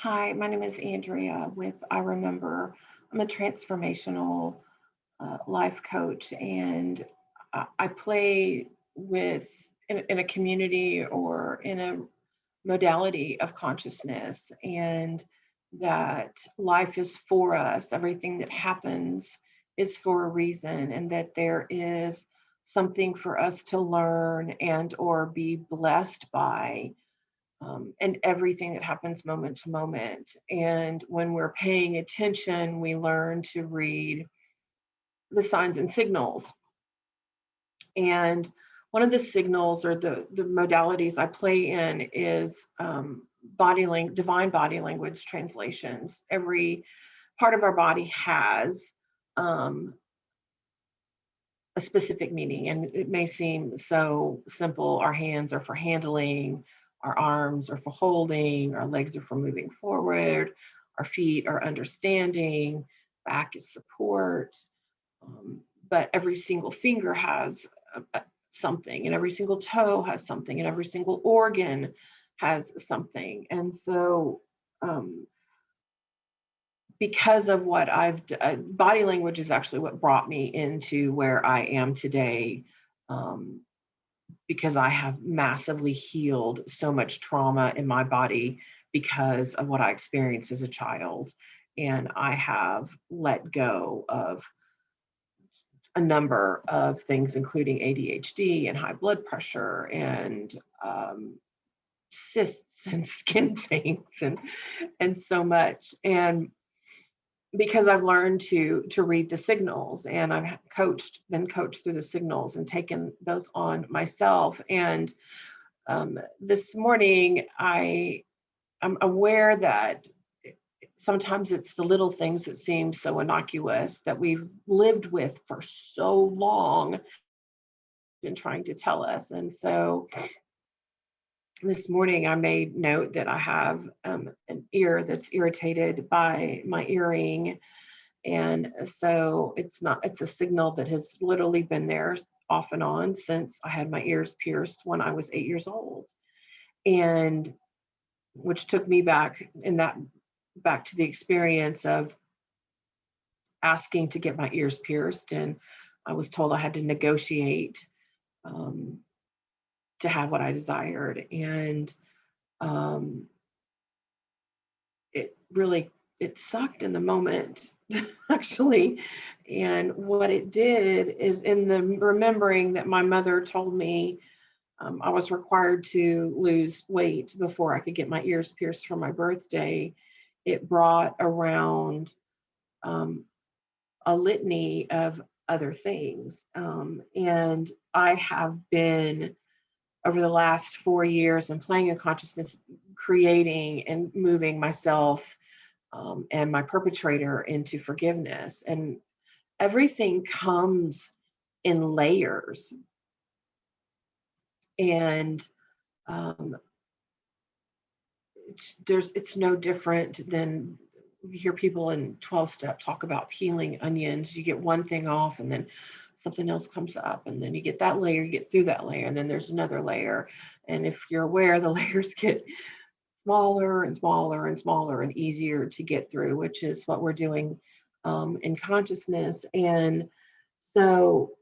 Hi, my name is Andrea with I Remember. I'm a transformational life coach, and I play with in a community or in a modality of consciousness, and that life is for us. Everything that happens is for a reason, and that there is something for us to learn and or be blessed by, and everything that happens moment to moment. And when we're paying attention, we learn to read the signs and signals. And one of the signals or the modalities I play in is divine body language translations. Every part of our body has um, a specific meaning, and it may seem so simple. Our hands are for handling, our arms are for holding, our legs are for moving forward, our feet are understanding, back is support. um, but every single finger has something, and every single toe has something, and every single organ has something. And so because of what body language is actually what brought me into where I am today, um, because I have massively healed so much trauma in my body because of what I experienced as a child. And I have let go of a number of things, including ADHD and high blood pressure and cysts and skin things and so much. And because I've learned to read the signals, and I've been coached through the signals and taken those on myself. And this morning, I'm aware that sometimes it's the little things that seem so innocuous that we've lived with for so long, been trying to tell us. And so this morning, I made note that I have an ear that's irritated by my earring. And so it's a signal that has literally been there off and on since I had my ears pierced when I was 8 years old. And which took me back to the experience of asking to get my ears pierced. And I was told I had to negotiate um, to have what I desired. And um, it sucked in the moment, actually. And what it did is, in the remembering that my mother told me I was required to lose weight before I could get my ears pierced for my birthday, it brought around um, a litany of other things. And I have been, over the last 4 years, and playing in consciousness, creating and moving myself and my perpetrator into forgiveness. And everything comes in layers. And um, it's no different than you hear people in 12 step talk about peeling onions. You get one thing off, and then something else comes up, and then you get that layer, you get through that layer, and then there's another layer. And if you're aware, the layers get smaller and smaller and smaller and easier to get through, which is what we're doing in consciousness. And so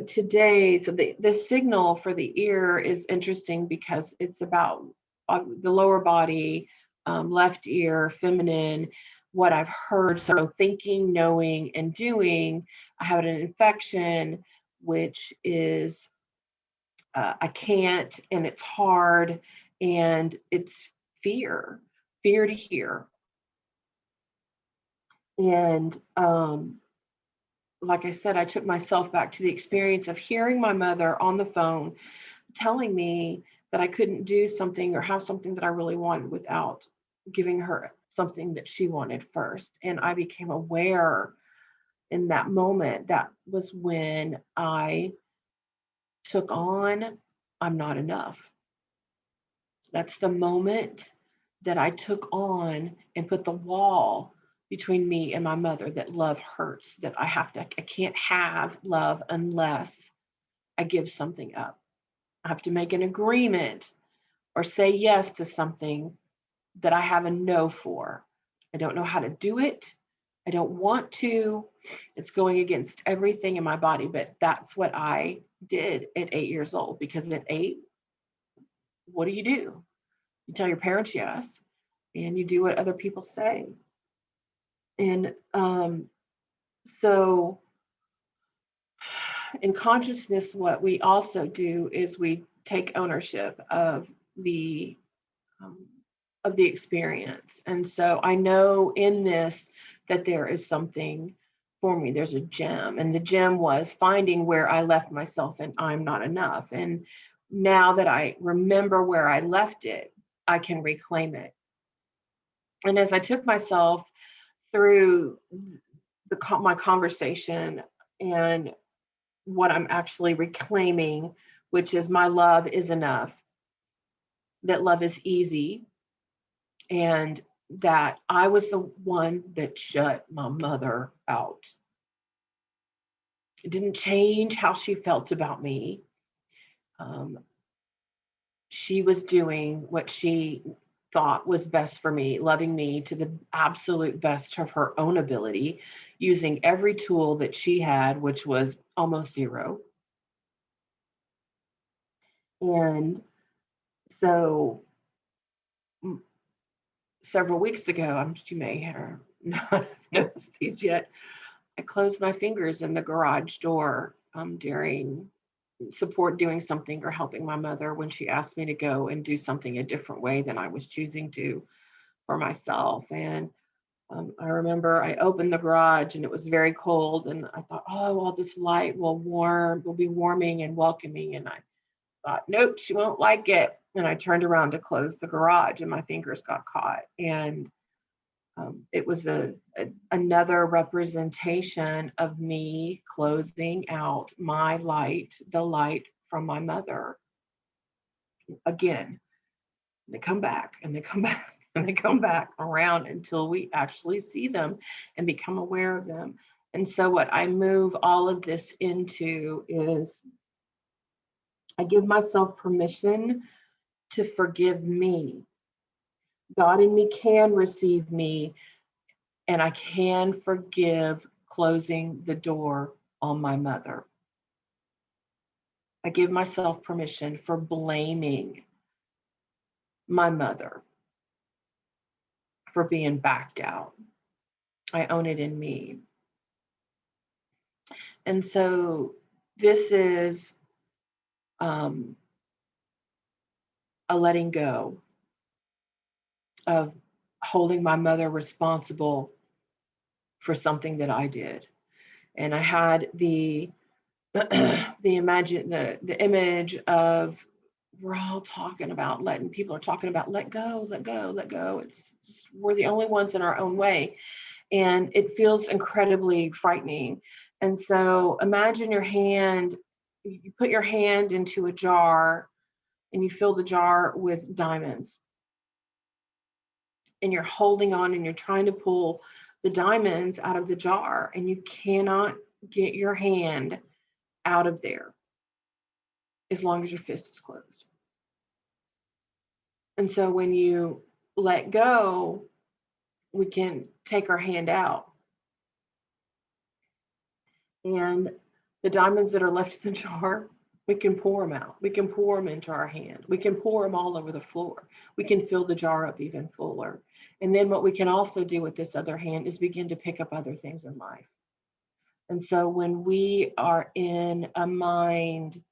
today, so the signal for the ear is interesting because it's about the lower body, left ear, feminine, what I've heard. So thinking, knowing, and doing. I have an infection, which is I can't, and it's hard, and it's fear, fear to hear. And like I said, I took myself back to the experience of hearing my mother on the phone telling me that I couldn't do something or have something that I really wanted without giving her something that she wanted first. And I became aware in that moment that was when I took on, I'm not enough. That's the moment that I took on and put the wall between me and my mother, that love hurts, that I can't have love unless I give something up. I have to make an agreement or say yes to something that I have a no for. I don't know how to do it. I don't want to. It's going against everything in my body, but that's what I did at 8 years old, because at 8, what do? You tell your parents yes, and you do what other people say. And so in consciousness, what we also do is we take ownership the um, of the experience. And so I know in this that there is something for me. There's a gem, and the gem was finding where I left myself and I'm not enough. And now that I remember where I left it, I can reclaim it. And as I took myself through my conversation and what I'm actually reclaiming, which is my love is enough, that love is easy, and that I was the one that shut my mother out. It didn't change how she felt about me. Um, she was doing what she thought was best for me, loving me to the absolute best of her own ability, using every tool that she had, which was almost zero. And so several weeks ago, you may have not noticed these yet, I closed my fingers in the garage door during support doing something or helping my mother when she asked me to go and do something a different way than I was choosing to for myself. And I remember I opened the garage and it was very cold, and I thought, oh, all this light will be warming and welcoming. And I thought, nope, she won't like it. And I turned around to close the garage and my fingers got caught. And it was another representation of me closing out my light, the light from my mother. Again, they come back and they come back and they come back around until we actually see them and become aware of them. And so, what I move all of this into is I give myself permission to forgive me. God in me can receive me, and I can forgive closing the door on my mother. I give myself permission for blaming my mother for being backed out. I own it in me. And so this is um, a letting go of holding my mother responsible for something that I did. And I had the image of, we're all talking about letting people are talking about let go, let go, let go. We're the only ones in our own way. And it feels incredibly frightening. And so imagine you put your hand into a jar and you fill the jar with diamonds. And you're holding on and you're trying to pull the diamonds out of the jar, and you cannot get your hand out of there as long as your fist is closed. And so when you let go, we can take our hand out. And the diamonds that are left in the jar, we can pour them out. We can pour them into our hand. We can pour them all over the floor. We can fill the jar up even fuller. And then what we can also do with this other hand is begin to pick up other things in life. And so when we are in a mind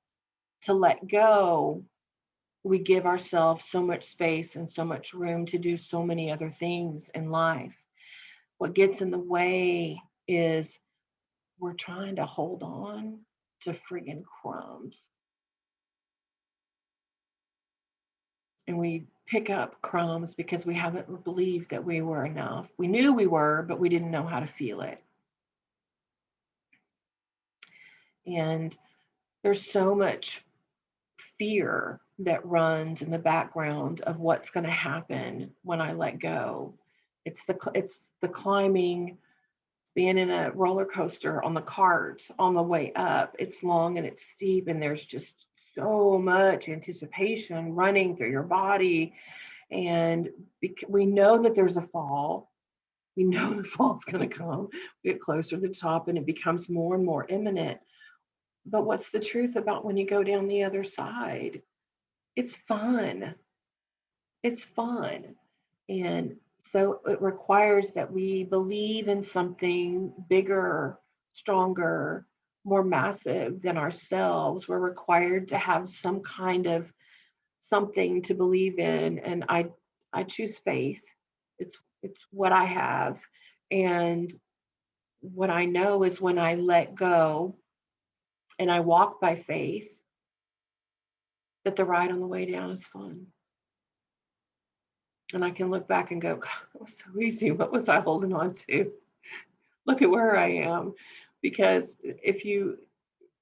to let go, we give ourselves so much space and so much room to do so many other things in life. What gets in the way is we're trying to hold on to friggin' crumbs. And we pick up crumbs because we haven't believed that we were enough. We knew we were, but we didn't know how to feel it. And there's so much fear that runs in the background of what's going to happen when I let go. It's the climbing, being in a roller coaster on the cart on the way up. It's long and it's steep, and there's just so much anticipation running through your body. And we know that there's a fall. We know the fall's going to come. We get closer to the top and it becomes more and more imminent. But what's the truth about when you go down the other side? It's fun. It's fun. And so it requires that we believe in something bigger, stronger, more massive than ourselves. We're required to have some kind of something to believe in. And I choose faith. It's what I have. And what I know is when I let go and I walk by faith, that the ride on the way down is fun. And I can look back and go, God, that was so easy. What was I holding on to? Look at where I am. Because if you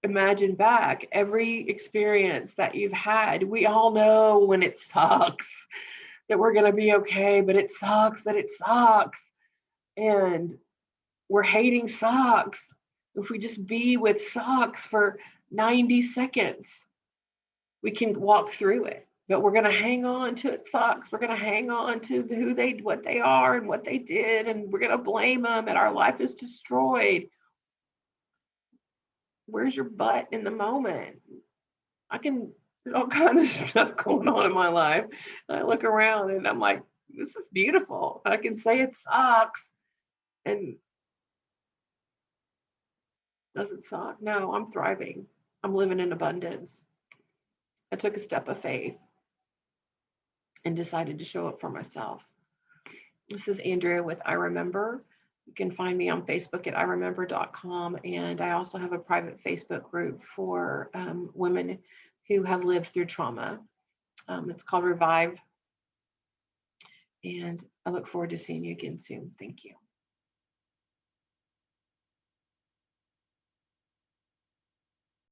imagine back, every experience that you've had, we all know when it sucks that we're going to be okay, but it sucks that it sucks. And we're hating sucks. If we just be with sucks for 90 seconds, we can walk through it. But we're going to hang on to it sucks. We're going to hang on to what they are and what they did, and we're going to blame them, and our life is destroyed. Where's your butt in the moment? There's all kinds of stuff going on in my life. And I look around and I'm like, this is beautiful. I can say it sucks and does it suck? No, I'm thriving. I'm living in abundance. I took a step of faith and decided to show up for myself. This is Andrea with I Remember. You can find me on Facebook at iremember.com. And I also have a private Facebook group for women who have lived through trauma. It's called Revive. And I look forward to seeing you again soon. Thank you.